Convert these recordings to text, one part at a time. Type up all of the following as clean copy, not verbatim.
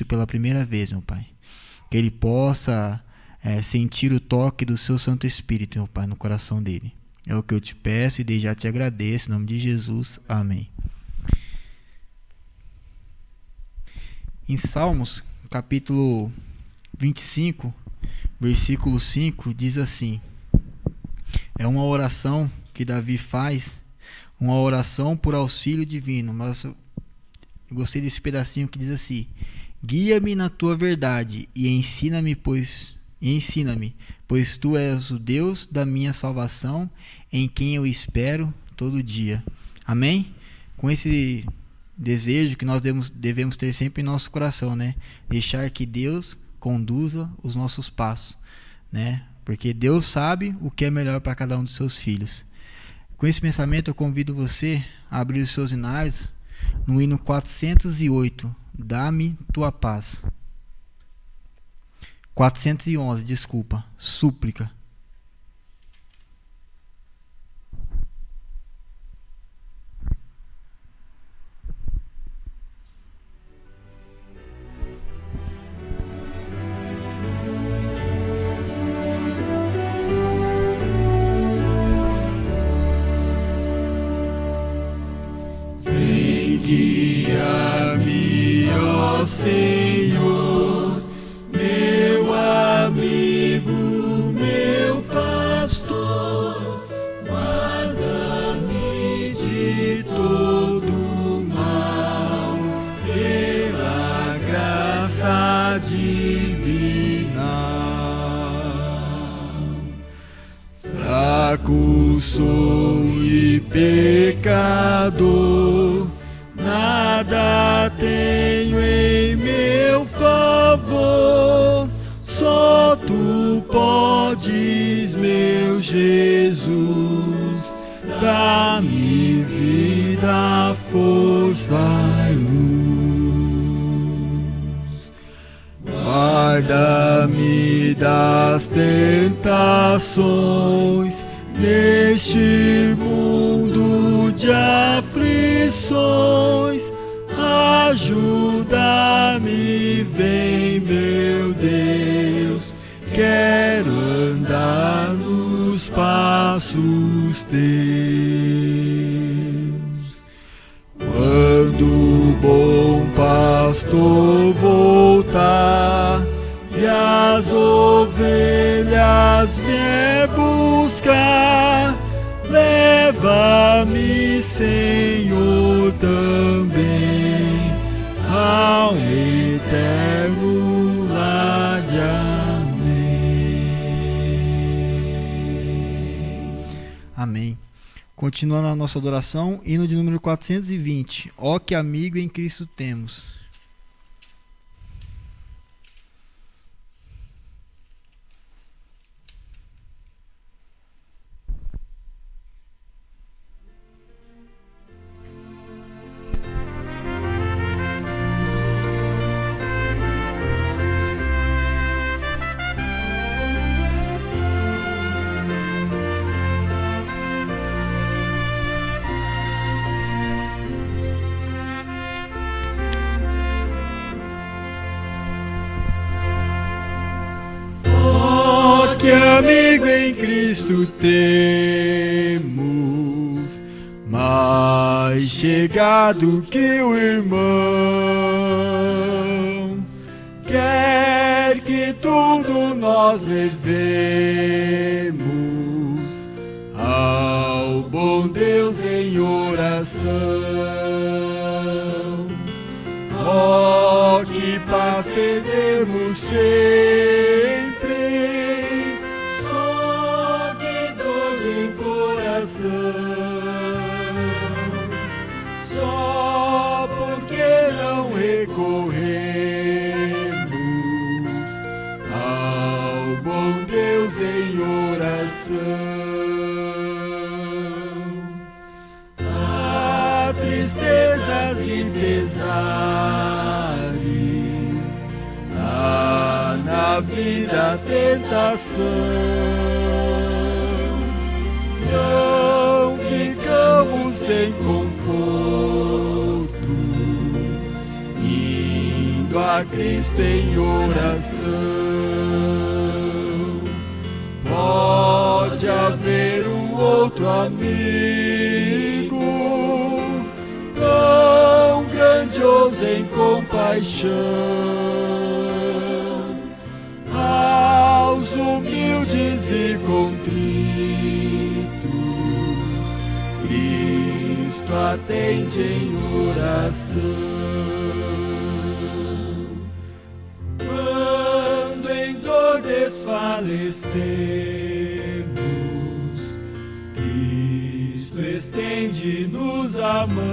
pela primeira vez, meu Pai. Que ele possa sentir o toque do seu Santo Espírito, meu Pai, no coração dele. É o que eu te peço e desde já te agradeço. Em nome de Jesus. Amém. Em Salmos, capítulo 25, versículo 5, diz assim: é uma oração que Davi faz, uma oração por auxílio divino, mas eu gostei desse pedacinho que diz assim: guia-me na tua verdade e ensina-me, pois tu és o Deus da minha salvação, em quem eu espero todo dia. Amém? Com esse desejo que nós devemos ter sempre em nosso coração, né? Deixar que Deus conduza os nossos passos, né? Porque Deus sabe o que é melhor para cada um dos seus filhos. Com esse pensamento, eu convido você a abrir os seus hinários no hino 408, Dá-me tua paz. 411, desculpa, súplica. Vem, guia-me, ó Senhor, meu amigo, meu pastor, guarda-me de todo mal, pela graça divina. Fraco sou e pecador, nada tenho em meu favor, só tu podes, meu Jesus, dar-me vida, força e luz. Guarda-me das tentações, neste mundo de aflições, ajuda-me, vem, meu Deus, quero andar nos passos teus. Quando o bom pastor voltar e as ovelhas vier buscar, leva-me, Senhor, também ao eterno lar de amém. Amém. Continuando a nossa adoração, hino de número 420. Ó que amigo em Cristo temos. Que amigo em Cristo temos, mais chegado que o irmão, quer que tudo nós levemos ao bom Deus em oração. Oh, que paz perdemos sempre, só porque não recorremos ao bom Deus em oração. Há tristezas e pesares, há na vida tentação, não ficamos sem conforto, indo indo a Cristo em oração. Pode haver um outro amigo tão grandioso em compaixão aos humildes e contritos. Cristo atende em oração. Quando em dor desfalecemos, Cristo estende-nos a mão,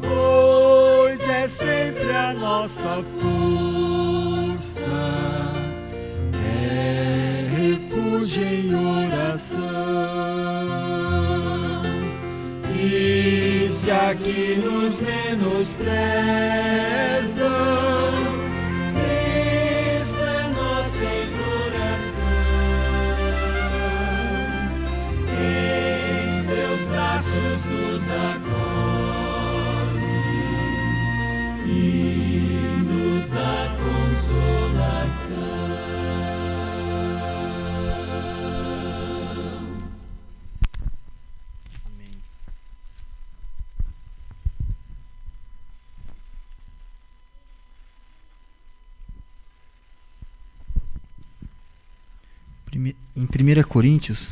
pois é sempre a nossa força, é refúgio em oração. E se aqui nos menosprezam, Cristo é nosso em oração, em seus braços nos acolhe e nos dá consolação. Em 1 Coríntios,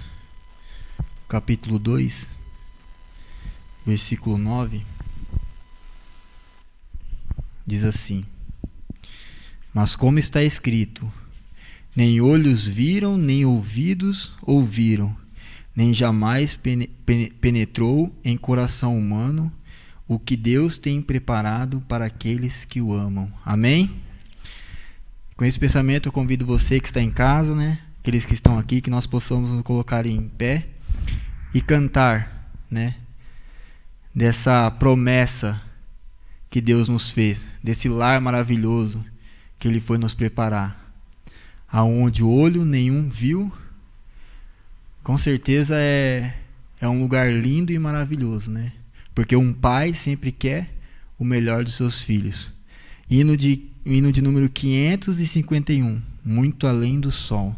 capítulo 2, versículo 9, diz assim: Mas como está escrito, nem olhos viram, nem ouvidos ouviram, nem jamais penetrou em coração humano o que Deus tem preparado para aqueles que o amam. Amém? Com esse pensamento eu convido você que está em casa, né? Aqueles que estão aqui, que nós possamos nos colocar em pé e cantar, né, dessa promessa que Deus nos fez, desse lar maravilhoso que Ele foi nos preparar, aonde olho nenhum viu. Com certeza é um lugar lindo e maravilhoso, né? Porque um pai sempre quer o melhor dos seus filhos. Hino de número 551, Muito Além do Sol.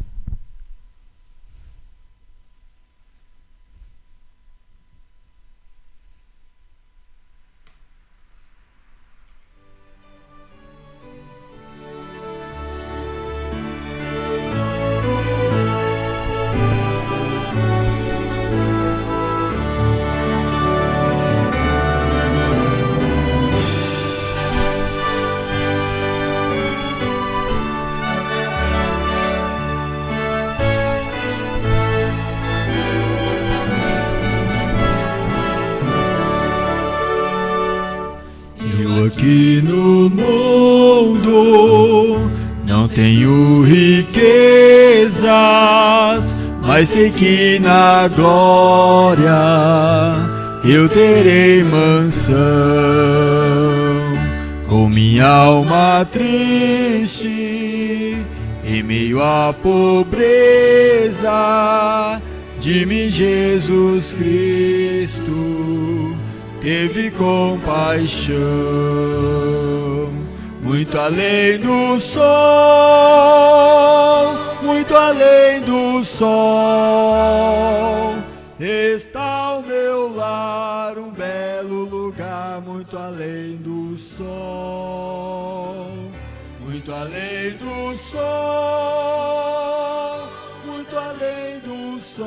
Aqui no mundo não tenho riquezas, mas sei que na glória eu terei mansão. Com minha alma triste, em meio à pobreza, de mim Jesus Cristo teve compaixão. Muito além do sol, muito além do sol, está o meu lar, um belo lugar, muito além do sol, muito além do sol, muito além do sol,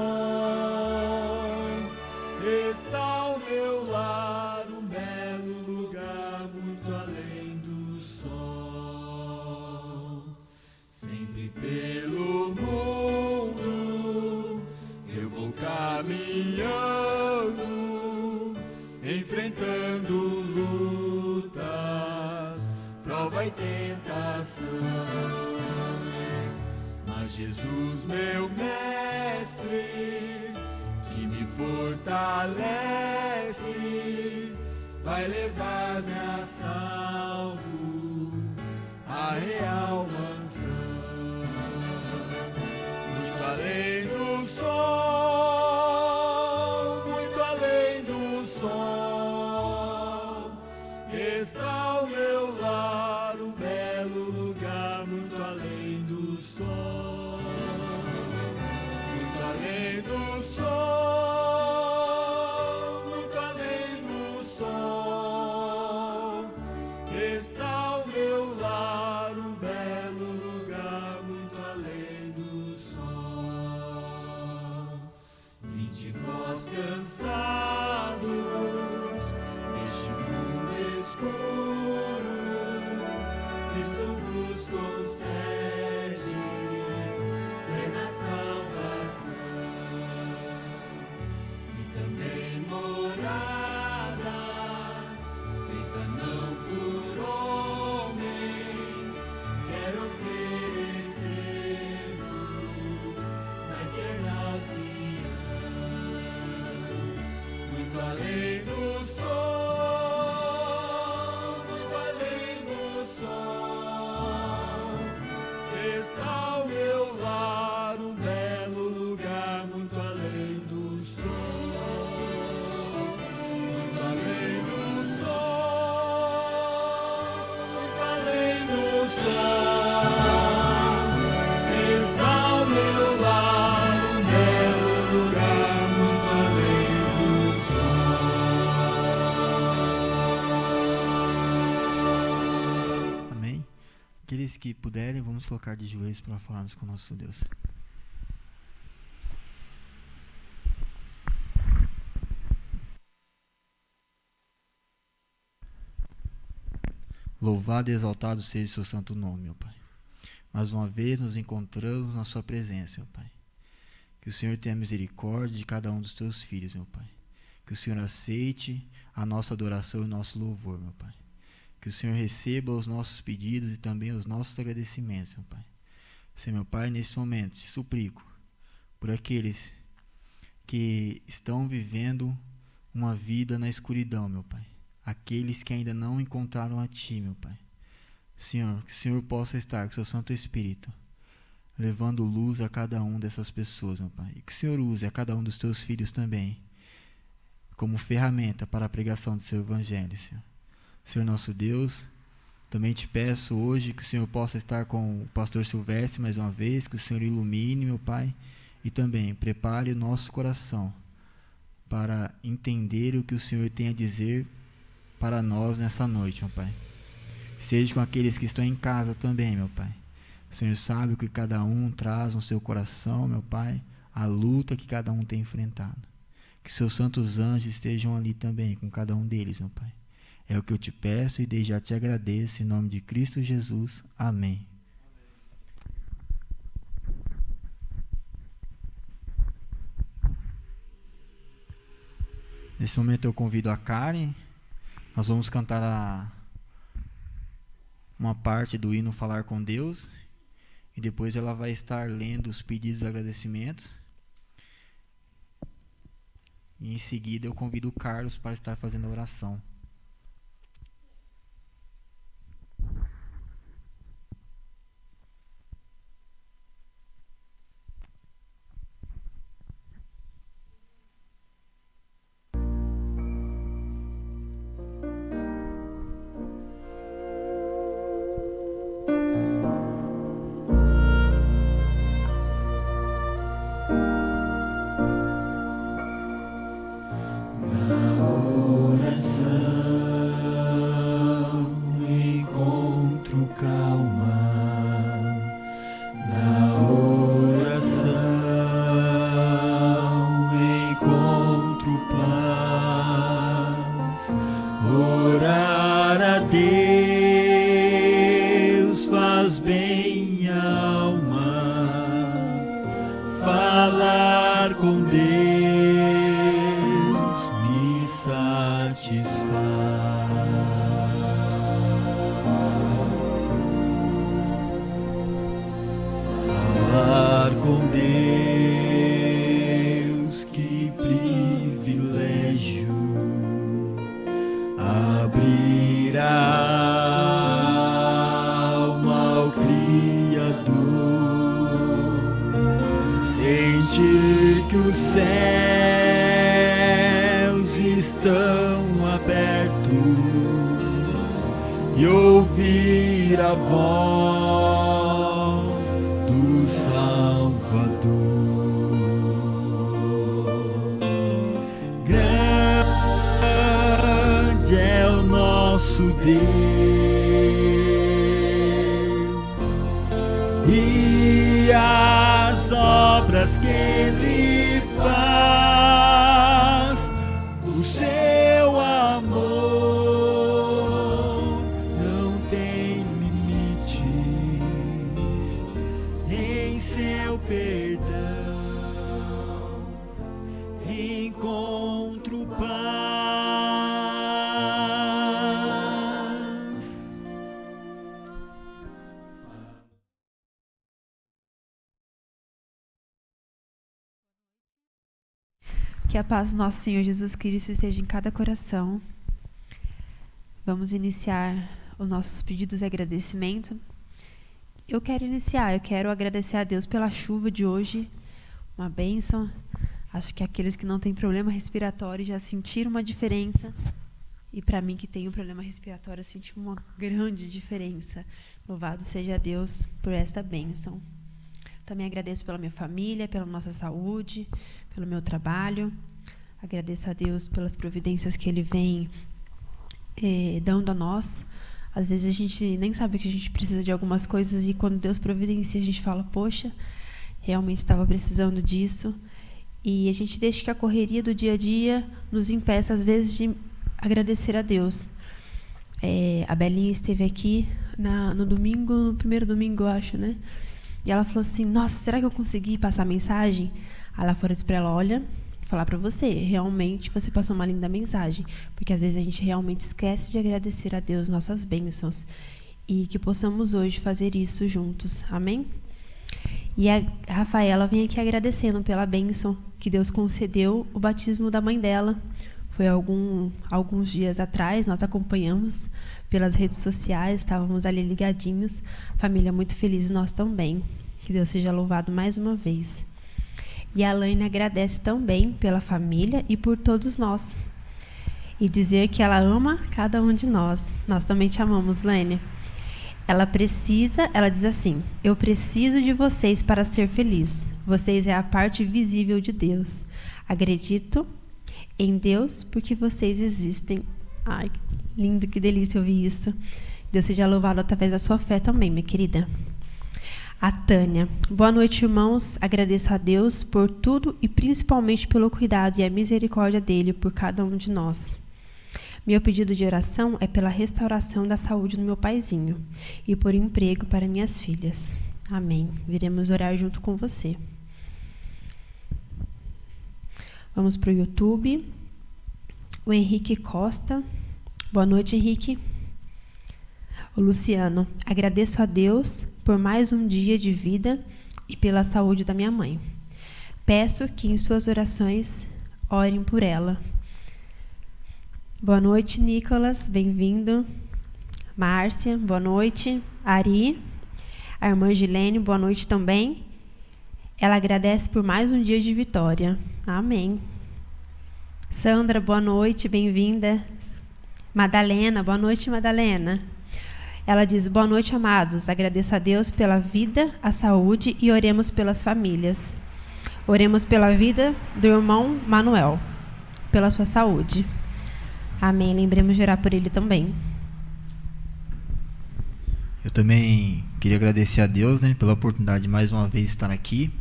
está o meu lar, um belo lugar, muito além do sol. Sempre pelo mundo eu vou caminhando, enfrentando lutas, prova e tentação. Mas Jesus, meu mestre, que me fortalece, vai levar-me a salvo, a real mansão. Muito além do sol, muito além do sol, está Está ao meu lar um belo lugar, muito além do sol. Vinde vós cansados, neste mundo escuro, Cristo vos concede plena salvação e também morada, feita não por homens. Quero oferecer-vos na eterna Sião, muito além do sol, muito além do sol. Está ao meu lar um belo lugar, muito além do sol, muito além do sol, muito além do sol. Está ao meu lar um belo lugar, muito além do sol. Amém? Aqueles que puderem, vamos colocar de joelhos para falarmos com o nosso Deus. Louvado e exaltado seja o seu santo nome, meu Pai. Mais uma vez nos encontramos na sua presença, meu Pai. Que o Senhor tenha misericórdia de cada um dos teus filhos, meu Pai. Que o Senhor aceite a nossa adoração e o nosso louvor, meu Pai. Que o Senhor receba os nossos pedidos e também os nossos agradecimentos, meu Pai. Senhor, meu Pai, neste momento te suplico por aqueles que estão vivendo uma vida na escuridão, meu Pai. Aqueles que ainda não encontraram a Ti, meu Pai. Senhor, que o Senhor possa estar com o seu Santo Espírito, levando luz a cada um dessas pessoas, meu Pai. E que o Senhor use a cada um dos Teus filhos também, como ferramenta para a pregação do Seu Evangelho, Senhor. Senhor nosso Deus, também te peço hoje que o Senhor possa estar com o pastor Silvestre mais uma vez, que o Senhor ilumine, meu Pai, e também prepare o nosso coração para entender o que o Senhor tem a dizer para nós nessa noite, meu Pai. Seja com aqueles que estão em casa também, meu Pai. O Senhor sabe o que cada um traz no seu coração, meu Pai, a luta que cada um tem enfrentado. Que seus santos anjos estejam ali também com cada um deles, meu Pai. É o que eu te peço e desde já te agradeço, em nome de Cristo Jesus. Amém. Nesse momento eu convido a Karen. Nós vamos cantar uma parte do hino Falar com Deus. E depois ela vai estar lendo os pedidos e agradecimentos. E em seguida eu convido o Carlos para estar fazendo a oração. Grande é o nosso Deus. e as obras que Ele faz, o seu amor não tem limites, em seu perdão encontro paz. Que a paz do nosso Senhor Jesus Cristo esteja em cada coração. Vamos iniciar os nossos pedidos de agradecimento. Eu quero agradecer a Deus pela chuva de hoje, uma bênção. Acho que aqueles que não têm problema respiratório já sentiram uma diferença. E para mim que tenho problema respiratório, eu senti uma grande diferença. Louvado seja Deus por esta bênção. Também agradeço pela minha família, pela nossa saúde, pelo meu trabalho. Agradeço a Deus pelas providências que Ele vem dando a nós. Às vezes a gente nem sabe que a gente precisa de algumas coisas e quando Deus providencia, a gente fala, poxa, realmente estava precisando disso. E a gente deixa que a correria do dia a dia nos impeça, às vezes, de agradecer a Deus. A Belinha esteve aqui no domingo, no primeiro domingo, eu acho, né? E ela falou assim, nossa, será que eu consegui passar a mensagem? Aí lá fora disse para ela, olha, vou falar para você, realmente você passou uma linda mensagem, porque às vezes a gente realmente esquece de agradecer a Deus nossas bênçãos e que possamos hoje fazer isso juntos, amém? E a Rafaela vem aqui agradecendo pela bênção que Deus concedeu o batismo da mãe dela. Foi alguns dias atrás, nós acompanhamos pelas redes sociais, estávamos ali ligadinhos, família muito feliz, nós também. Que Deus seja louvado mais uma vez. E a Laine agradece também pela família e por todos nós. E dizer que ela ama cada um de nós. Nós também te amamos, Laine. Ela diz assim, eu preciso de vocês para ser feliz. Vocês é a parte visível de Deus. Acredito em Deus porque vocês existem. Ai, que lindo, que delícia ouvir isso. Deus seja louvado através da sua fé também, minha querida. A Tânia. Boa noite, irmãos. Agradeço a Deus por tudo e principalmente pelo cuidado e a misericórdia dele por cada um de nós. Meu pedido de oração é pela restauração da saúde do meu paizinho e por emprego para minhas filhas. Amém. Viremos orar junto com você. Vamos para o YouTube. O Henrique Costa. Boa noite, Henrique. O Luciano. Agradeço a Deus por mais um dia de vida e pela saúde da minha mãe. Peço que em suas orações orem por ela. Boa noite, Nicolas. Bem-vindo. Márcia, boa noite. Ari. A irmã Gilene, boa noite também. Ela agradece por mais um dia de vitória. Amém. Sandra, boa noite, bem-vinda. Madalena, boa noite, Madalena. Ela diz, boa noite, amados. Agradeço a Deus pela vida, a saúde e oremos pelas famílias. Oremos pela vida do irmão Manuel, pela sua saúde. Amém. Lembremos de orar por ele também. Eu também queria agradecer a Deus, né, pela oportunidade de mais uma vez estar aqui.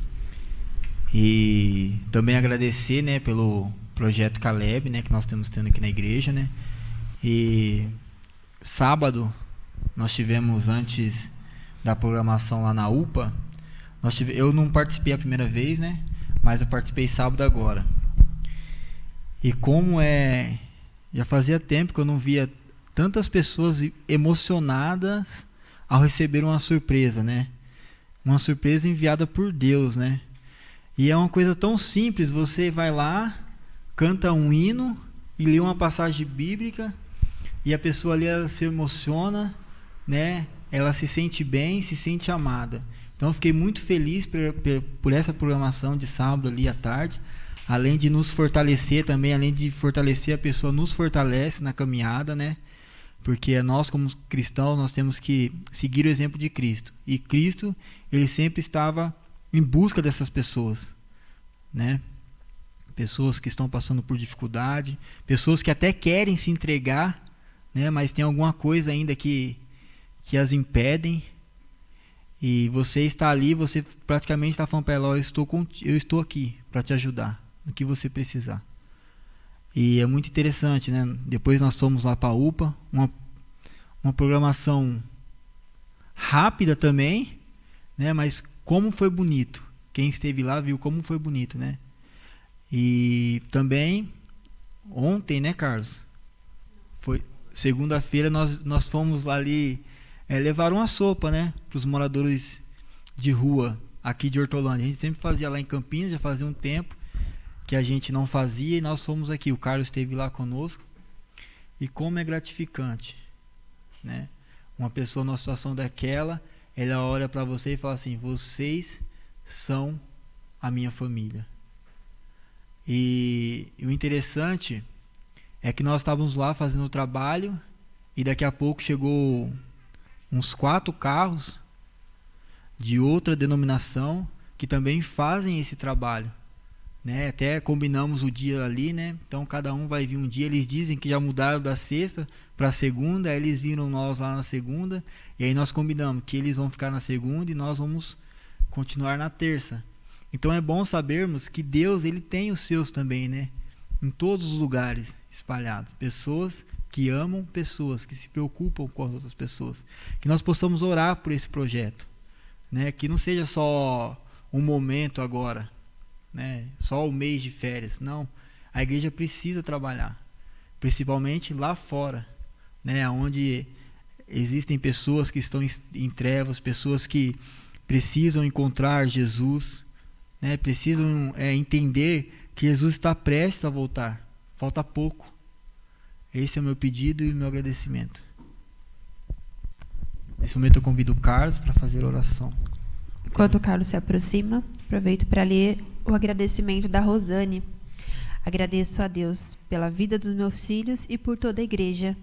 E também agradecer, né, pelo projeto Caleb, né, que nós estamos tendo aqui na igreja, né. E sábado nós tivemos, antes da programação lá na UPA, eu não participei a primeira vez, né, mas eu participei sábado agora. E como já fazia tempo que eu não via tantas pessoas emocionadas ao receber uma surpresa, né? Uma surpresa enviada por Deus, né? E é uma coisa tão simples, você vai lá, canta um hino e lê uma passagem bíblica e a pessoa ali ela se emociona, né? Ela se sente bem, se sente amada. Então eu fiquei muito feliz por essa programação de sábado ali à tarde. Além de nos fortalecer também, além de fortalecer a pessoa, nos fortalece na caminhada, né? Porque nós, como cristãos, nós temos que seguir o exemplo de Cristo. E Cristo, ele sempre estava em busca dessas pessoas, né? Pessoas que estão passando por dificuldade, pessoas que até querem se entregar, né? Mas tem alguma coisa ainda que as impedem. E você está ali, você praticamente está falando para ela, ó, eu estou aqui para te ajudar no que você precisar. E é muito interessante, né? Depois nós fomos lá para a UPA, uma programação rápida também, né? Mas como foi bonito. Quem esteve lá viu como foi bonito, né? E também ontem, né, Carlos? Foi segunda-feira nós fomos lá ali levar uma sopa, né, para os moradores de rua aqui de Hortolândia. A gente sempre fazia lá em Campinas, já fazia um tempo que a gente não fazia e nós fomos aqui. O Carlos esteve lá conosco e como é gratificante, né? Uma pessoa numa situação daquela, ela olha para você e fala assim: vocês são a minha família. E o interessante é que nós estávamos lá fazendo o trabalho e daqui a pouco chegou uns 4 carros de outra denominação que também fazem esse trabalho, né? Até combinamos o dia ali, né? Então cada um vai vir um dia. Eles dizem que já mudaram da sexta para a segunda, aí eles viram nós lá na segunda e aí nós combinamos que eles vão ficar na segunda e nós vamos continuar na terça. Então é bom sabermos que Deus, ele tem os seus também, né? Em todos os lugares espalhados, pessoas que amam pessoas, que se preocupam com as outras pessoas, que nós possamos orar por esse projeto, né? Que não seja só um momento agora, né? Só o mês de férias, não. A igreja precisa trabalhar, principalmente lá fora, né? Onde existem pessoas que estão em trevas, pessoas que precisam encontrar Jesus, né? Precisam entender que Jesus está prestes a voltar, falta pouco. Esse é o meu pedido e o meu agradecimento. Nesse momento eu convido o Carlos para fazer a oração. Enquanto o Carlos se aproxima, aproveito para ler o agradecimento da Rosane. Agradeço a Deus pela vida dos meus filhos e por toda a igreja.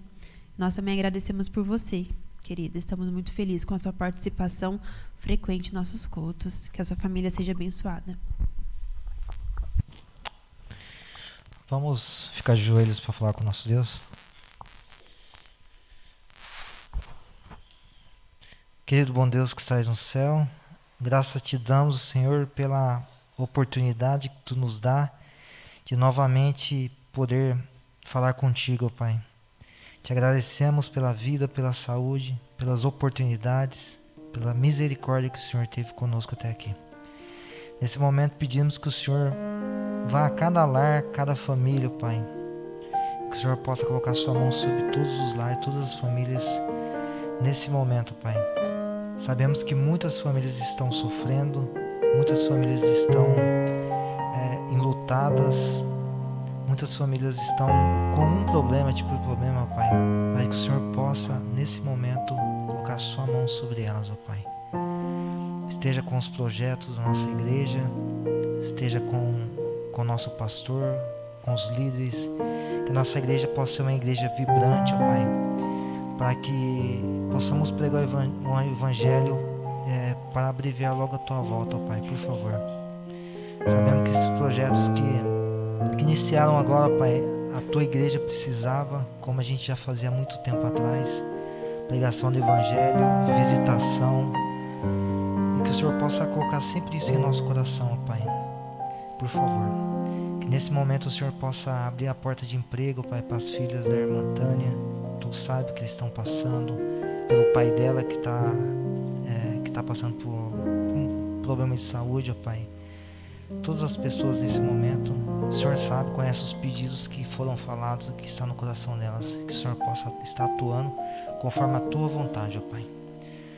Nós também agradecemos por você, querida. Estamos muito felizes com a sua participação frequente em nossos cultos. Que a sua família seja abençoada. Vamos ficar de joelhos para falar com o nosso Deus? Querido bom Deus que estás no céu, graças te damos, Senhor, pela oportunidade que tu nos dá de novamente poder falar contigo, Pai. Te agradecemos pela vida, pela saúde, pelas oportunidades, pela misericórdia que o Senhor teve conosco até aqui. Nesse momento pedimos que o Senhor vá a cada lar, cada família, Pai. Que o Senhor possa colocar sua mão sobre todos os lares, todas as famílias nesse momento, Pai. Sabemos que muitas famílias estão sofrendo, muitas famílias estão enlutadas, muitas famílias estão com um problema, tipo de problema, Pai. Mas que o Senhor possa, nesse momento, colocar sua mão sobre elas, ó Pai. Esteja com os projetos da nossa igreja, esteja com o nosso pastor, com os líderes, que a nossa igreja possa ser uma igreja vibrante, ó Pai, para que possamos pregar um evangelho para abreviar logo a tua volta, ó Pai, por favor. Sabemos que esses projetos que iniciaram agora, Pai, a tua igreja precisava, como a gente já fazia há muito tempo atrás, pregação do evangelho, visitação, e que o Senhor possa colocar sempre isso em nosso coração, ó Pai, por favor. Que nesse momento o Senhor possa abrir a porta de emprego, Pai, para as filhas da irmã Tânia. Tu sabe o que eles estão passando, pelo pai dela que está passando por um problema de saúde, ó Pai. Todas as pessoas nesse momento, o Senhor sabe, conhece os pedidos que foram falados, que está no coração delas. Que o Senhor possa estar atuando conforme a tua vontade, ó Pai.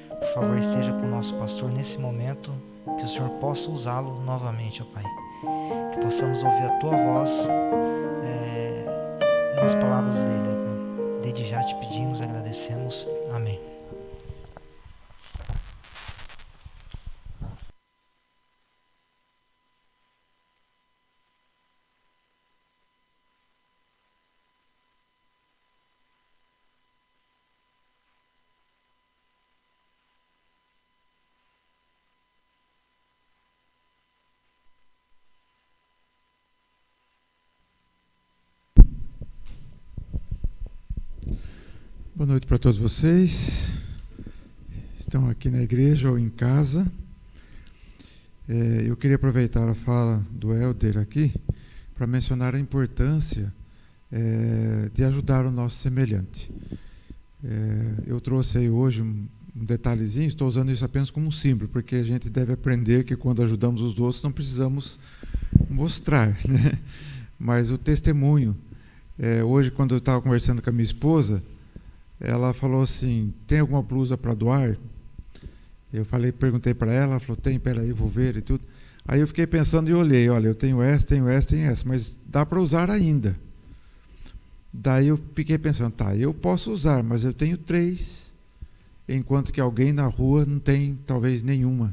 Por favor, esteja com o nosso pastor nesse momento, que o Senhor possa usá-lo novamente, ó Pai. Que possamos ouvir a tua voz nas palavras dele, ó Pai. Desde já te pedimos, agradecemos. Amém. Boa noite para todos vocês. Estão aqui na igreja ou em casa. Eu queria aproveitar a fala do Helder aqui para mencionar a importância de ajudar o nosso semelhante. Eu trouxe aí hoje um detalhezinho, estou usando isso apenas como um símbolo, porque a gente deve aprender que quando ajudamos os outros não precisamos mostrar, né? Mas o testemunho. Hoje, quando eu estava conversando com a minha esposa, ela falou assim: tem alguma blusa para doar? Eu perguntei para ela falou: tem, peraí, vou ver e tudo. Aí eu fiquei pensando e olhei: olha, eu tenho essa, mas dá para usar ainda. Daí eu fiquei pensando: tá, eu posso usar, mas eu tenho 3, enquanto que alguém na rua não tem talvez nenhuma.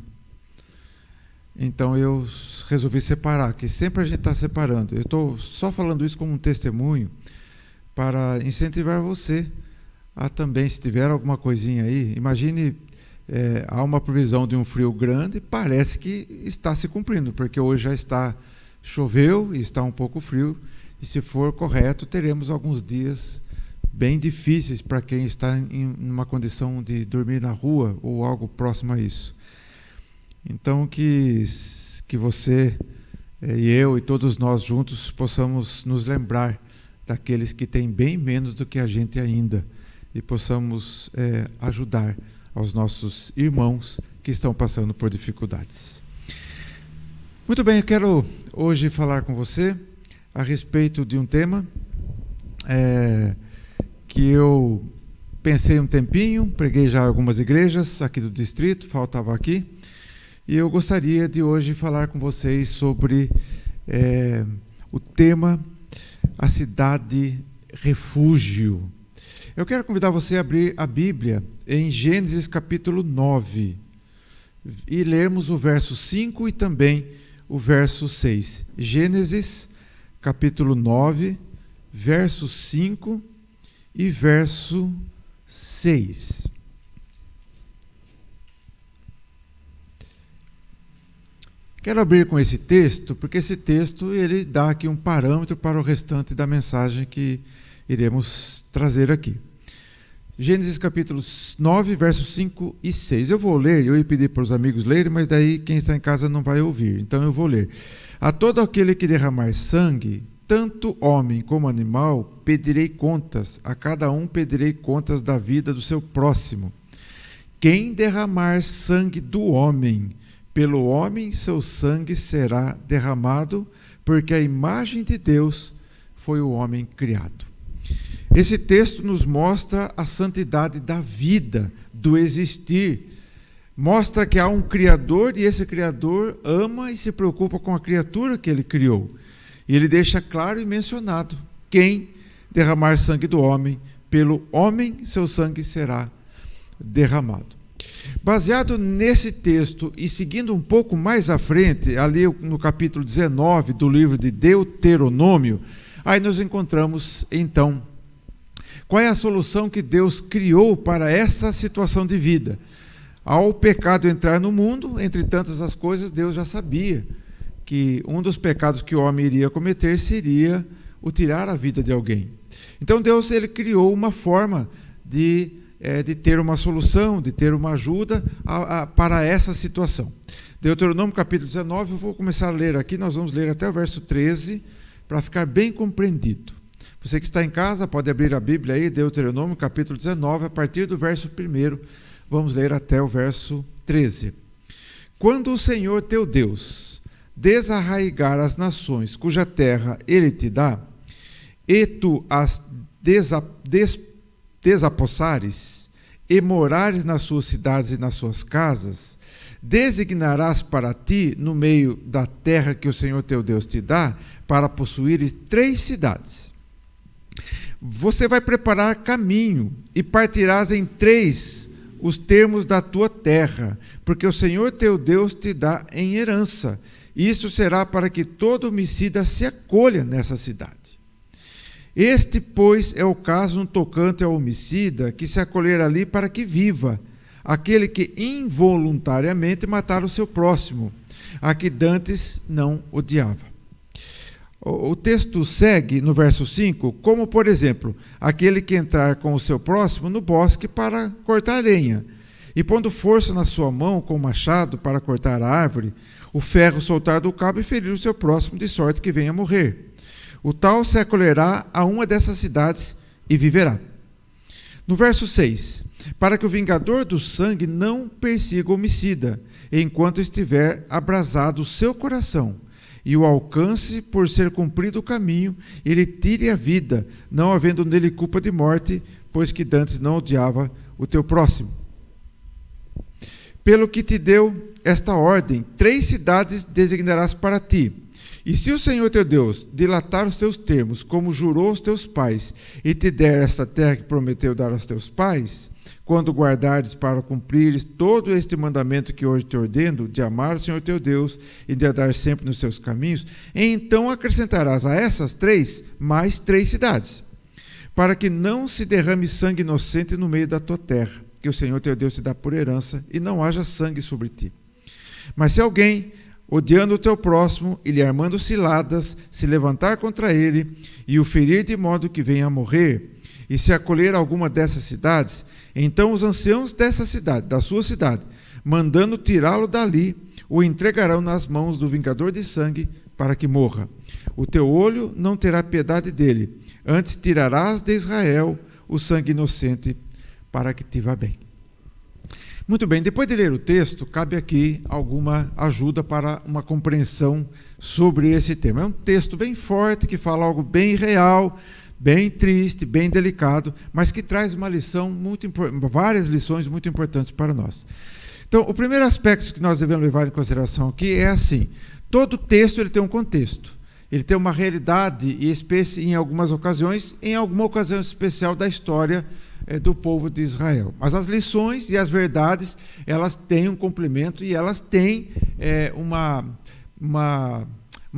Então eu resolvi separar, que sempre a gente está separando. Eu estou só falando isso como um testemunho para incentivar você a também, se tiver alguma coisinha aí, imagine, há uma previsão de um frio grande, parece que está se cumprindo, porque hoje já choveu e está um pouco frio, e se for correto, teremos alguns dias bem difíceis para quem está em uma condição de dormir na rua ou algo próximo a isso. Então que você e eu e todos nós juntos possamos nos lembrar daqueles que têm bem menos do que a gente ainda, e possamos ajudar aos nossos irmãos que estão passando por dificuldades. Muito bem, eu quero hoje falar com você a respeito de um tema que eu pensei um tempinho, preguei já em algumas igrejas aqui do distrito, faltava aqui, e eu gostaria de hoje falar com vocês sobre o tema A Cidade Refúgio. Eu quero convidar você a abrir a Bíblia em Gênesis capítulo 9 e lermos o verso 5 e também o verso 6. Gênesis capítulo 9, verso 5 e verso 6. Quero abrir com esse texto, porque esse texto ele dá aqui um parâmetro para o restante da mensagem que iremos trazer aqui. Gênesis capítulo 9, versos 5 e 6. Eu vou ler, eu ia pedir para os amigos lerem, mas daí quem está em casa não vai ouvir, então eu vou ler. A todo aquele que derramar sangue, tanto homem como animal, pedirei contas, a cada um pedirei contas da vida do seu próximo. Quem derramar sangue do homem, pelo homem seu sangue será derramado, porque a imagem de Deus foi o homem criado. Esse texto nos mostra a santidade da vida, do existir. Mostra que há um Criador e esse Criador ama e se preocupa com a criatura que ele criou. E ele deixa claro e mencionado: quem derramar sangue do homem, pelo homem seu sangue será derramado. Baseado nesse texto e seguindo um pouco mais à frente, ali no capítulo 19 do livro de Deuteronômio, aí nós encontramos então qual é a solução que Deus criou para essa situação de vida. Ao pecado entrar no mundo, entre tantas as coisas, Deus já sabia que um dos pecados que o homem iria cometer seria o tirar a vida de alguém. Então Deus ele criou uma forma de ter uma solução, de ter uma ajuda para essa situação. Deuteronômio capítulo 19, eu vou começar a ler aqui, nós vamos ler até o verso 13, para ficar bem compreendido. Você que está em casa pode abrir a Bíblia aí, Deuteronômio capítulo 19, a partir do verso 1, vamos ler até o verso 13. Quando o Senhor teu Deus desarraigar as nações cuja terra ele te dá, e tu as desapossares e morares nas suas cidades e nas suas casas, designarás para ti, no meio da terra que o Senhor teu Deus te dá, para possuires 3 cidades. Você vai preparar caminho e partirás em 3 os termos da tua terra, porque o Senhor teu Deus te dá em herança. Isso será para que todo homicida se acolha nessa cidade. Este, pois, é o caso no tocante ao homicida que se acolher ali para que viva, aquele que involuntariamente matar o seu próximo, a que dantes não odiava. O texto segue no verso 5, como por exemplo, aquele que entrar com o seu próximo no bosque para cortar lenha, e pondo força na sua mão com o machado para cortar a árvore, o ferro soltar do cabo e ferir o seu próximo, de sorte que venha a morrer. O tal se acolherá a uma dessas cidades e viverá. No verso 6, para que o vingador do sangue não persiga o homicida, enquanto estiver abrasado o seu coração, e o alcance por ser cumprido o caminho, ele tire a vida, não havendo nele culpa de morte, pois que dantes não odiava o teu próximo. Pelo que te deu esta ordem, 3 cidades designarás para ti. E se o Senhor teu Deus dilatar os teus termos, como jurou aos teus pais, e te der esta terra que prometeu dar aos teus pais, quando guardares para cumprires todo este mandamento que hoje te ordeno, de amar o Senhor teu Deus e de andar sempre nos seus caminhos, então acrescentarás a essas 3 mais 3 cidades, para que não se derrame sangue inocente no meio da tua terra, que o Senhor teu Deus te dá por herança, e não haja sangue sobre ti. Mas se alguém, odiando o teu próximo e lhe armando ciladas, se levantar contra ele e o ferir de modo que venha a morrer, e se acolher a alguma dessas cidades, então os anciãos dessa cidade, da sua cidade, mandando tirá-lo dali, o entregarão nas mãos do vingador de sangue para que morra. O teu olho não terá piedade dele, antes tirarás de Israel o sangue inocente para que te vá bem. Muito bem, depois de ler o texto, cabe aqui alguma ajuda para uma compreensão sobre esse tema. É um texto bem forte, que fala algo bem real, bem triste, bem delicado, mas que traz uma lição várias lições muito importantes para nós. Então, o primeiro aspecto que nós devemos levar em consideração aqui é assim: todo texto ele tem um contexto, ele tem uma realidade e em algumas ocasiões, em alguma ocasião especial da história do povo de Israel. Mas as lições e as verdades, elas têm um complemento e elas têm uma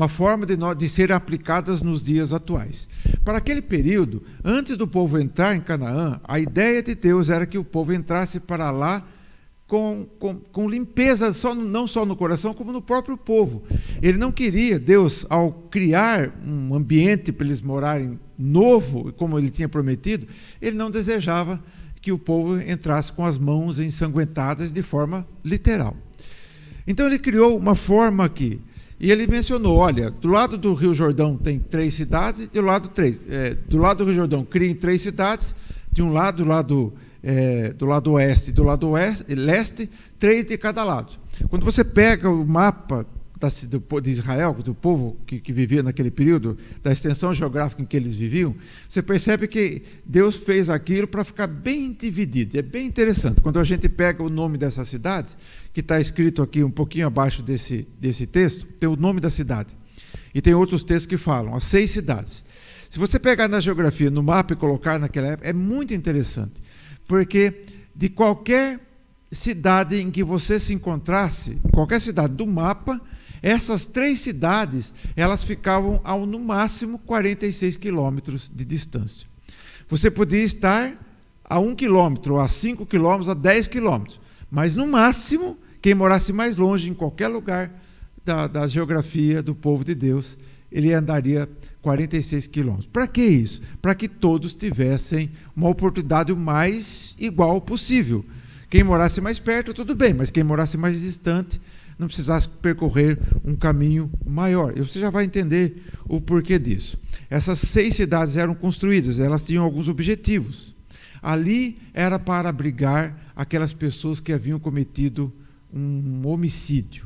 forma de serem aplicadas nos dias atuais. Para aquele período, antes do povo entrar em Canaã, a ideia de Deus era que o povo entrasse para lá com limpeza, não só no coração, como no próprio povo. Ele não queria, Deus, ao criar um ambiente para eles morarem novo, como ele tinha prometido, ele não desejava que o povo entrasse com as mãos ensanguentadas de forma literal. Então ele criou uma forma aqui, e ele mencionou, olha, do lado do Rio Jordão tem 3 cidades, do lado do Rio Jordão criem 3 cidades, de um lado, do lado oeste e do lado leste, 3 de cada lado. Quando você pega o mapa de Israel, do povo que vivia naquele período, da extensão geográfica em que eles viviam, você percebe que Deus fez aquilo para ficar bem dividido. É bem interessante. Quando a gente pega o nome dessas cidades, que está escrito aqui um pouquinho abaixo desse texto, tem o nome da cidade. E tem outros textos que falam, as 6 cidades. Se você pegar na geografia, no mapa e colocar naquela época, é muito interessante. Porque de qualquer cidade em que você se encontrasse, qualquer cidade do mapa, essas 3 cidades, elas ficavam no máximo 46 quilômetros de distância. Você podia estar a 1 quilômetro, a 5 quilômetros, a 10 quilômetros, mas no máximo, quem morasse mais longe, em qualquer lugar da geografia do povo de Deus, ele andaria 46 quilômetros. Para que isso? Para que todos tivessem uma oportunidade o mais igual possível. Quem morasse mais perto, tudo bem, mas quem morasse mais distante, não precisasse percorrer um caminho maior. E você já vai entender o porquê disso. Essas 6 cidades eram construídas, elas tinham alguns objetivos. Ali era para abrigar aquelas pessoas que haviam cometido um homicídio.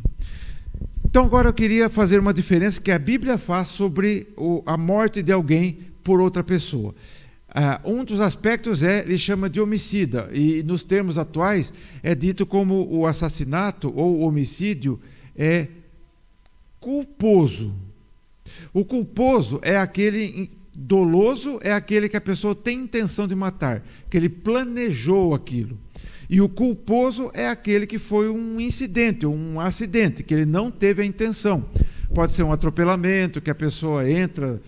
Então agora eu queria fazer uma diferença que a Bíblia faz sobre a morte de alguém por outra pessoa. Um dos aspectos ele chama de homicida, e nos termos atuais é dito como o assassinato ou homicídio é culposo. O culposo é aquele doloso, é aquele que a pessoa tem intenção de matar, que ele planejou aquilo. E o culposo é aquele que foi um incidente, um acidente, que ele não teve a intenção. Pode ser um atropelamento, que a pessoa entra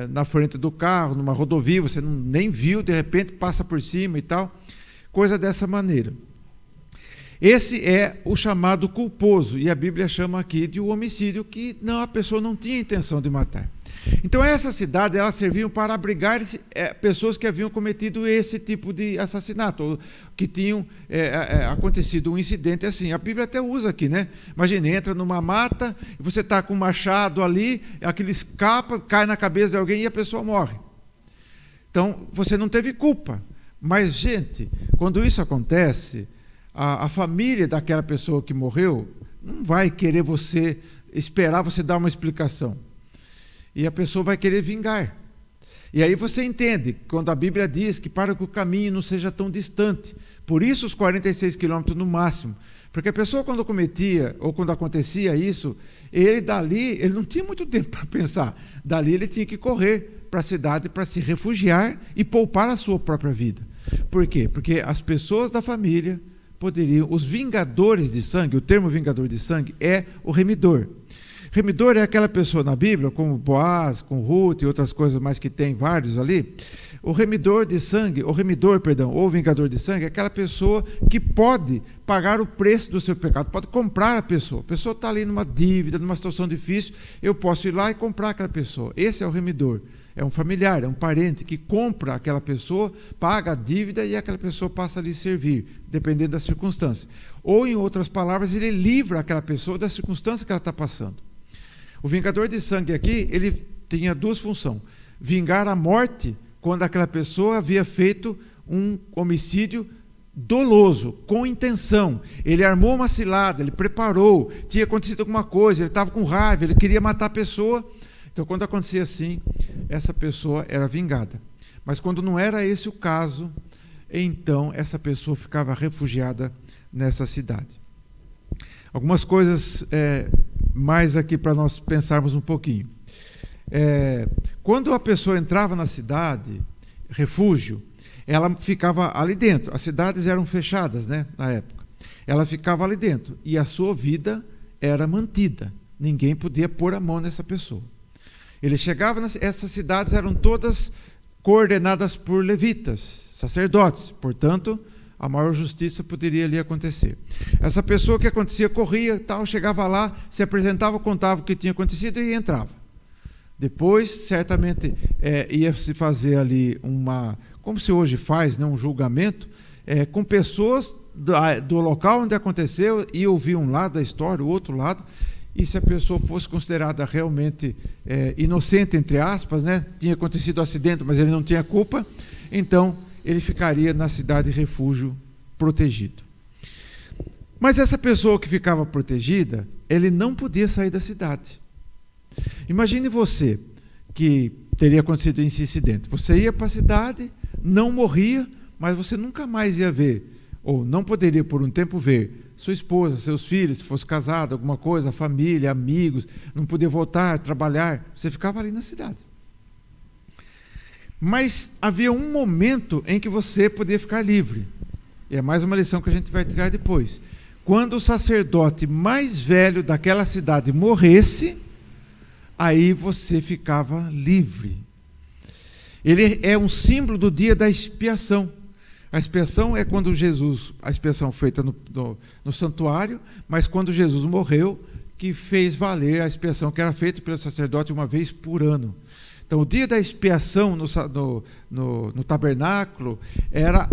na frente do carro, numa rodovia, você nem viu, de repente passa por cima e tal, coisa dessa maneira. Esse é o chamado culposo, e a Bíblia chama aqui de um homicídio que a pessoa não tinha intenção de matar. Então essa cidade, ela servia para abrigar pessoas que haviam cometido esse tipo de assassinato, ou que tinham acontecido um incidente assim. A Bíblia até usa aqui, né? Imagine, entra numa mata, e você está com um machado ali, aquele escapa, cai na cabeça de alguém e a pessoa morre. Então, você não teve culpa. Mas, gente, quando isso acontece, a família daquela pessoa que morreu não vai querer esperar você dar uma explicação. E a pessoa vai querer vingar. E aí você entende, quando a Bíblia diz que para que o caminho não seja tão distante, por isso os 46 quilômetros no máximo, porque a pessoa quando cometia, ou quando acontecia isso, ele não tinha muito tempo para pensar, dali ele tinha que correr para a cidade para se refugiar e poupar a sua própria vida. Por quê? Porque as pessoas da família poderiam, os vingadores de sangue, o termo vingador de sangue é o remidor. Remidor é aquela pessoa na Bíblia, como Boaz, com Ruth e outras coisas mais que tem vários ali. O remidor de sangue, ou vingador de sangue, é aquela pessoa que pode pagar o preço do seu pecado, pode comprar a pessoa. A pessoa está ali numa dívida, numa situação difícil, eu posso ir lá e comprar aquela pessoa. Esse é o remidor. É um familiar, é um parente que compra aquela pessoa, paga a dívida e aquela pessoa passa a lhe servir, dependendo da circunstância. Ou, em outras palavras, ele livra aquela pessoa da circunstância que ela está passando. O vingador de sangue aqui, ele tinha duas funções. Vingar a morte, quando aquela pessoa havia feito um homicídio doloso, com intenção. Ele armou uma cilada, ele preparou, tinha acontecido alguma coisa, ele estava com raiva, ele queria matar a pessoa. Então, quando acontecia assim, essa pessoa era vingada. Mas quando não era esse o caso, então essa pessoa ficava refugiada nessa cidade. Algumas coisas mais aqui para nós pensarmos um pouquinho. Quando a pessoa entrava na cidade, refúgio, ela ficava ali dentro. As cidades eram fechadas, né, na época. Ela ficava ali dentro e a sua vida era mantida. Ninguém podia pôr a mão nessa pessoa. Ele chegava, essas cidades eram todas coordenadas por levitas, sacerdotes, portanto, a maior justiça poderia ali acontecer. Essa pessoa que acontecia, corria, tal, chegava lá, se apresentava, contava o que tinha acontecido e entrava. Depois, certamente, ia se fazer ali como se hoje faz, né, um julgamento, com pessoas do local onde aconteceu, e ouvir um lado da história, o outro lado. E se a pessoa fosse considerada realmente inocente, entre aspas, né? Tinha acontecido um acidente, mas ele não tinha culpa, então ele ficaria na cidade refúgio protegido. Mas essa pessoa que ficava protegida, ele não podia sair da cidade. Imagine você que teria acontecido esse incidente. Você ia para a cidade, não morria, mas você nunca mais ia ver, ou não poderia por um tempo ver, sua esposa, seus filhos, se fosse casado, alguma coisa, família, amigos, não podia voltar, trabalhar, você ficava ali na cidade. Mas havia um momento em que você podia ficar livre. E é mais uma lição que a gente vai tirar depois. Quando o sacerdote mais velho daquela cidade morresse, aí você ficava livre. Ele é um símbolo do dia da expiação. A expiação é quando a expiação feita no santuário, mas quando Jesus morreu, que fez valer a expiação que era feita pelo sacerdote uma vez por ano. Então, o dia da expiação no tabernáculo era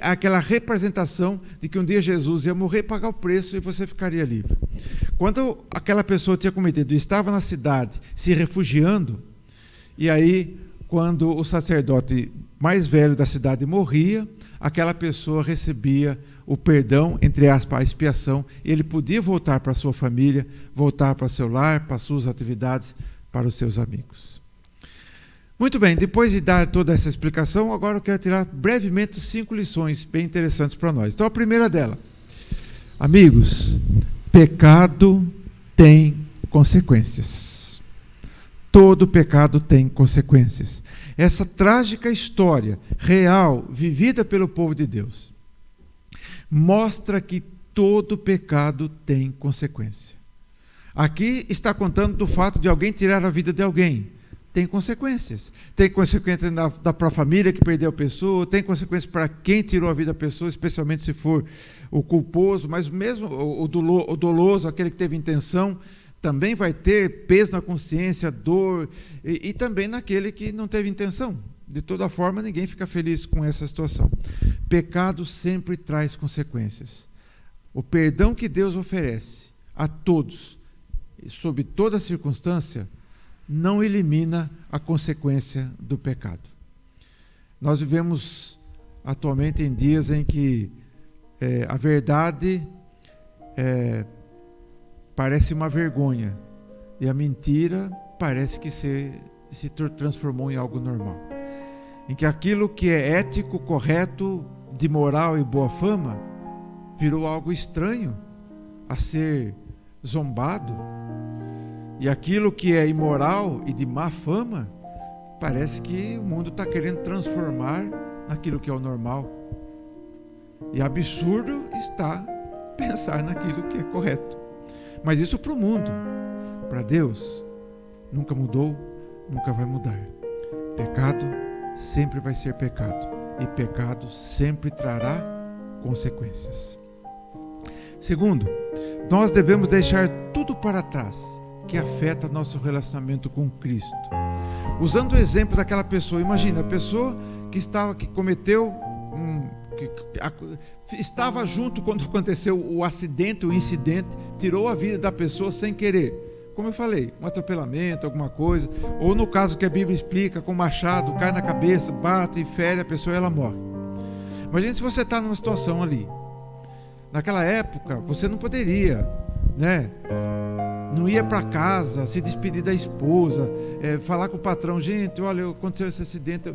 aquela representação de que um dia Jesus ia morrer, pagar o preço e você ficaria livre. Quando aquela pessoa tinha cometido, estava na cidade se refugiando, e aí, quando o sacerdote mais velho da cidade morria, aquela pessoa recebia o perdão, entre aspas, a expiação, e ele podia voltar para a sua família, voltar para o seu lar, para as suas atividades, para os seus amigos. Muito bem, depois de dar toda essa explicação, agora eu quero tirar brevemente 5 lições bem interessantes para nós. Então, a primeira dela, amigos, pecado tem consequências. Todo pecado tem consequências. Essa trágica história real, vivida pelo povo de Deus, mostra que todo pecado tem consequência. Aqui está contando do fato de alguém tirar a vida de alguém. Tem consequências. Tem consequências para a família que perdeu a pessoa, tem consequências para quem tirou a vida da pessoa, especialmente se for o culposo, mas mesmo o doloso, aquele que teve intenção, também vai ter peso na consciência, dor, e também naquele que não teve intenção. De toda forma, ninguém fica feliz com essa situação. Pecado sempre traz consequências. O perdão que Deus oferece a todos, sob toda circunstância, não elimina a consequência do pecado. Nós vivemos atualmente em dias em que a verdade parece uma vergonha e a mentira parece que se transformou em algo normal. Em que aquilo que é ético, correto, de moral e boa fama, virou algo estranho a ser zombado. E aquilo que é imoral e de má fama, parece que o mundo está querendo transformar naquilo que é o normal. E absurdo está pensar naquilo que é correto. Mas isso para o mundo. Para Deus, nunca mudou, nunca vai mudar. Pecado sempre vai ser pecado. E pecado sempre trará consequências. Segundo, nós devemos deixar tudo para trás que afeta nosso relacionamento com Cristo. Usando o exemplo daquela pessoa, imagina a pessoa que cometeu estava junto quando aconteceu o acidente, o incidente, tirou a vida da pessoa sem querer. Como eu falei, um atropelamento, alguma coisa, ou no caso que a Bíblia explica, com machado, cai na cabeça, bate e fere a pessoa e ela morre. Imagina se você está numa situação ali. Naquela época, você não poderia, não ia para casa, se despedir da esposa, falar com o patrão, gente, olha, aconteceu esse acidente.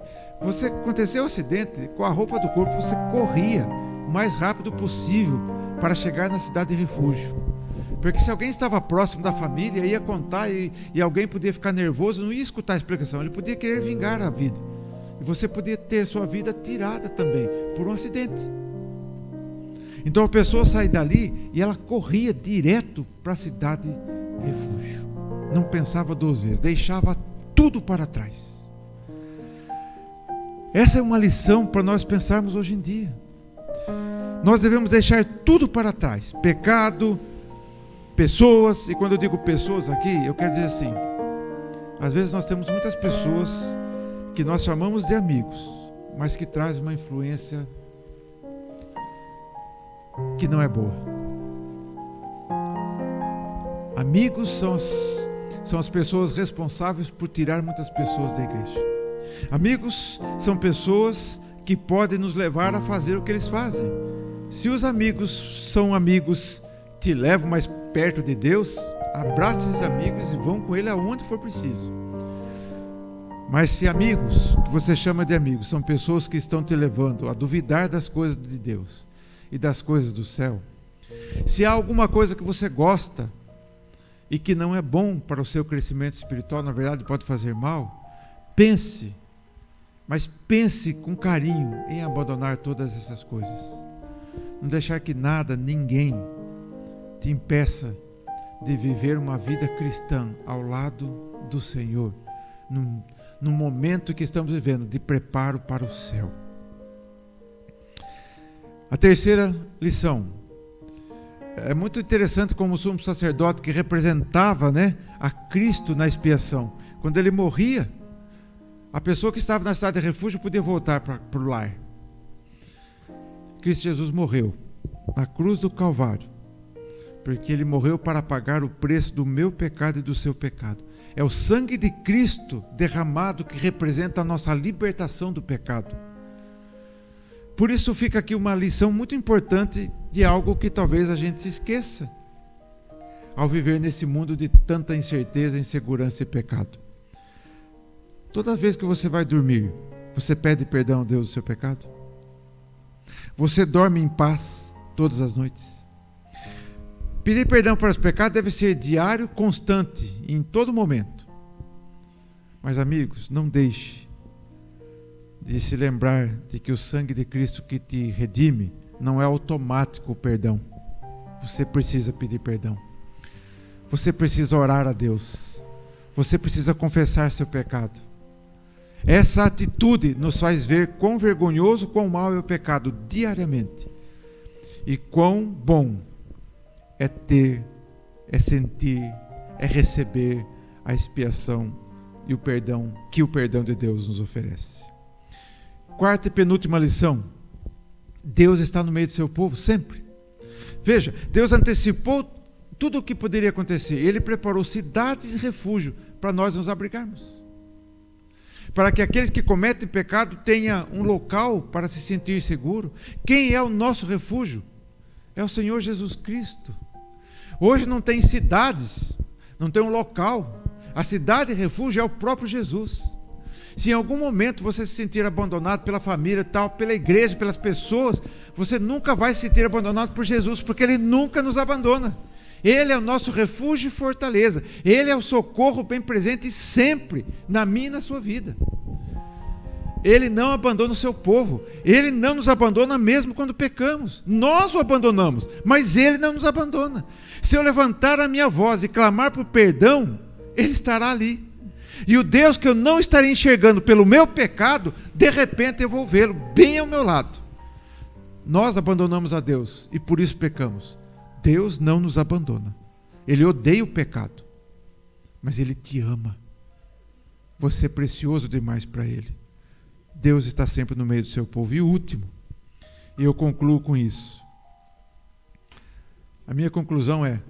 Aconteceu o acidente, com a roupa do corpo, você corria o mais rápido possível para chegar na cidade de refúgio. Porque se alguém estava próximo da família, ia contar e alguém podia ficar nervoso, não ia escutar a explicação, ele podia querer vingar a vida. E você podia ter sua vida tirada também, por um acidente. Então a pessoa sai dali e ela corria direto para a cidade refúgio. Não pensava duas vezes, deixava tudo para trás. Essa é uma lição para nós pensarmos hoje em dia. Nós devemos deixar tudo para trás. Pecado, pessoas, e quando eu digo pessoas aqui, eu quero dizer assim, às vezes nós temos muitas pessoas que nós chamamos de amigos, mas que trazem uma influência que não é boa. Amigos são as pessoas responsáveis por tirar muitas pessoas da igreja. Amigos são pessoas que podem nos levar a fazer o que eles fazem. Se os amigos são amigos, te levam mais perto de Deus, abraça esses amigos e vão com ele aonde for preciso. Mas se amigos, que você chama de amigos, são pessoas que estão te levando a duvidar das coisas de Deus e das coisas do céu, se há alguma coisa que você gosta e que não é bom para o seu crescimento espiritual, na verdade pode fazer mal, pense, mas pense com carinho em abandonar todas essas coisas. Não deixar que nada, ninguém te impeça de viver uma vida cristã ao lado do Senhor, num momento que estamos vivendo de preparo para o céu. A terceira lição. É muito interessante como o sumo sacerdote que representava, a Cristo na expiação. Quando ele morria, a pessoa que estava na cidade de refúgio podia voltar para o lar. Cristo Jesus morreu na cruz do Calvário, porque ele morreu para pagar o preço do meu pecado e do seu pecado. É o sangue de Cristo derramado que representa a nossa libertação do pecado. Por isso fica aqui uma lição muito importante de algo que talvez a gente se esqueça ao viver nesse mundo de tanta incerteza, insegurança e pecado. Toda vez que você vai dormir, você pede perdão a Deus do seu pecado? Você dorme em paz todas as noites? Pedir perdão para os pecados deve ser diário, constante, em todo momento. Mas amigos, não deixe de se lembrar de que o sangue de Cristo que te redime não é automático o perdão. Você precisa pedir perdão. Você precisa orar a Deus. Você precisa confessar seu pecado. Essa atitude nos faz ver quão vergonhoso, quão mau é o pecado diariamente. E quão bom é ter, é sentir, é receber a expiação e o perdão que o perdão de Deus nos oferece. Quarta e penúltima lição: Deus está no meio do seu povo sempre. Veja, Deus antecipou tudo o que poderia acontecer. Ele preparou cidades e refúgio para nós nos abrigarmos, para que aqueles que cometem pecado tenham um local para se sentir seguro. Quem é o nosso refúgio? É o Senhor Jesus Cristo. Hoje não tem cidades, não tem um local. A cidade e refúgio é o próprio Jesus. Se em algum momento você se sentir abandonado pela família, tal, pela igreja, pelas pessoas, você nunca vai se sentir abandonado por Jesus, porque Ele nunca nos abandona. Ele é o nosso refúgio e fortaleza. Ele é o socorro bem presente sempre na minha e na sua vida. Ele não abandona o seu povo. Ele não nos abandona mesmo quando pecamos. Nós o abandonamos, mas Ele não nos abandona. Se eu levantar a minha voz e clamar por perdão, Ele estará ali. E o Deus que eu não estarei enxergando pelo meu pecado, de repente eu vou vê-lo bem ao meu lado. Nós abandonamos a Deus e por isso pecamos. Deus não nos abandona. Ele odeia o pecado, mas Ele te ama. Você é precioso demais para Ele. Deus está sempre no meio do seu povo. E o último, e eu concluo com isso. A minha conclusão é: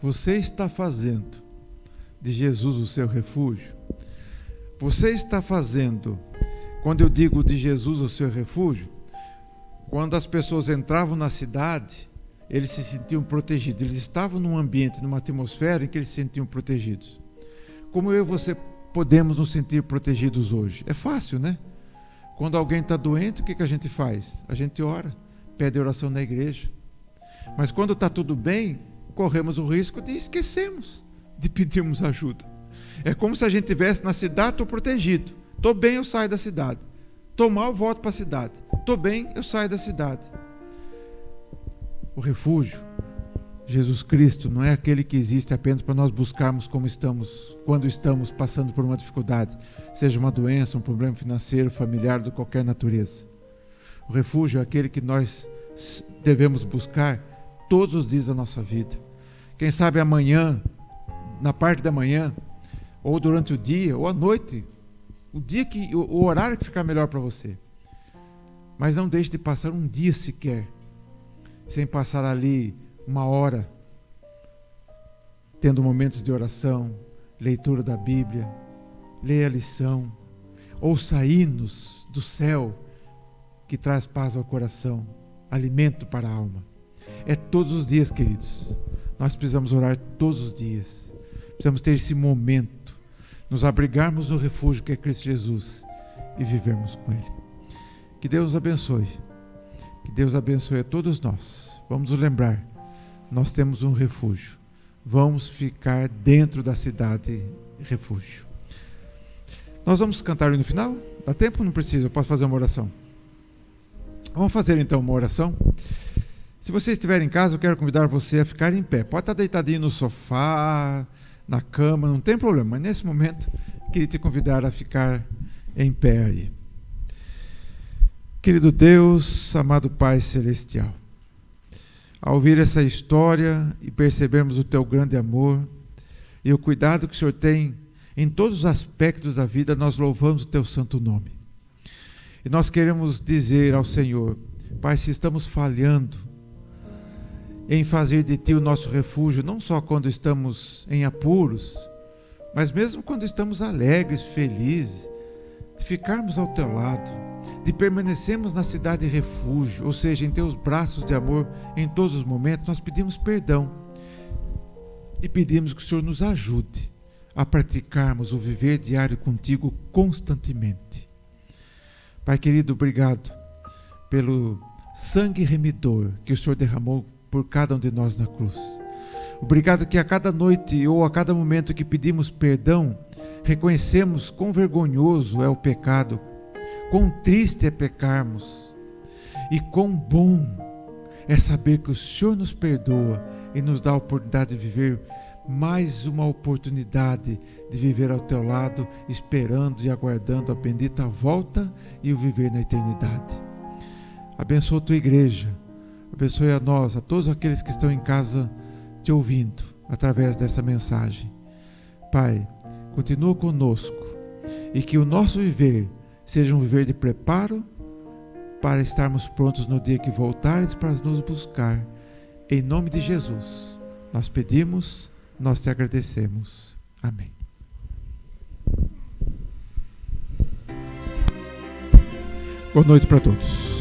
você está fazendo de Jesus o seu refúgio? Você está fazendo, quando eu digo de Jesus o seu refúgio, quando as pessoas entravam na cidade, eles se sentiam protegidos, eles estavam num ambiente, numa atmosfera em que eles se sentiam protegidos. Como eu e você podemos nos sentir protegidos hoje? É fácil, né? Quando alguém está doente, o que a gente faz? A gente ora, pede oração na igreja. Mas quando está tudo bem, corremos o risco de esquecermos de pedirmos ajuda. É como se a gente estivesse na cidade, estou protegido. Estou bem, eu saio da cidade. Estou mal, volto para a cidade. Estou bem, eu saio da cidade. O refúgio, Jesus Cristo, não é aquele que existe apenas para nós buscarmos quando estamos passando por uma dificuldade, seja uma doença, um problema financeiro, familiar, de qualquer natureza. O refúgio é aquele que nós devemos buscar todos os dias da nossa vida. Quem sabe amanhã, na parte da manhã, ou durante o dia, ou à noite, o horário que ficar melhor para você. Mas não deixe de passar um dia sequer sem passar ali uma hora tendo momentos de oração, leitura da Bíblia, leia a lição, ouça hinos do céu que traz paz ao coração, alimento para a alma. É todos os dias, queridos. Nós precisamos orar todos os dias. Precisamos ter esse momento, nos abrigarmos no refúgio que é Cristo Jesus e vivermos com Ele. Que Deus abençoe. Que Deus abençoe a todos nós. Vamos nos lembrar, nós temos um refúgio. Vamos ficar dentro da cidade refúgio. Nós vamos cantar no final? Dá tempo? Não precisa, eu posso fazer uma oração. Vamos fazer então uma oração. Se você estiver em casa, eu quero convidar você a ficar em pé. Pode estar deitadinho no sofá, na cama, não tem problema. Mas nesse momento, queria te convidar a ficar em pé aí. Querido Deus, amado Pai Celestial, ao ouvir essa história e percebermos o Teu grande amor e o cuidado que o Senhor tem em todos os aspectos da vida, nós louvamos o Teu santo nome. E nós queremos dizer ao Senhor, Pai, se estamos falhando em fazer de Ti o nosso refúgio, não só quando estamos em apuros, mas mesmo quando estamos alegres, felizes, de ficarmos ao Teu lado, de permanecermos na cidade de refúgio, ou seja, em Teus braços de amor em todos os momentos, nós pedimos perdão e pedimos que o Senhor nos ajude a praticarmos o viver diário contigo constantemente. Pai querido, obrigado pelo sangue remidor que o Senhor derramou por cada um de nós na cruz. Obrigado que a cada noite ou a cada momento que pedimos perdão, reconhecemos quão vergonhoso é o pecado, quão triste é pecarmos e quão bom é saber que o Senhor nos perdoa e nos dá a oportunidade de viver mais uma oportunidade de viver ao Teu lado, esperando e aguardando a bendita volta e o viver na eternidade. Abençoa a Tua igreja, abençoe a nós, a todos aqueles que estão em casa Te ouvindo. através dessa mensagem. Pai, continua conosco e que o nosso viver seja um viver de preparo para estarmos prontos no dia que voltares para nos buscar. Em nome de Jesus, nós pedimos, nós te agradecemos. Amém. Boa noite para todos.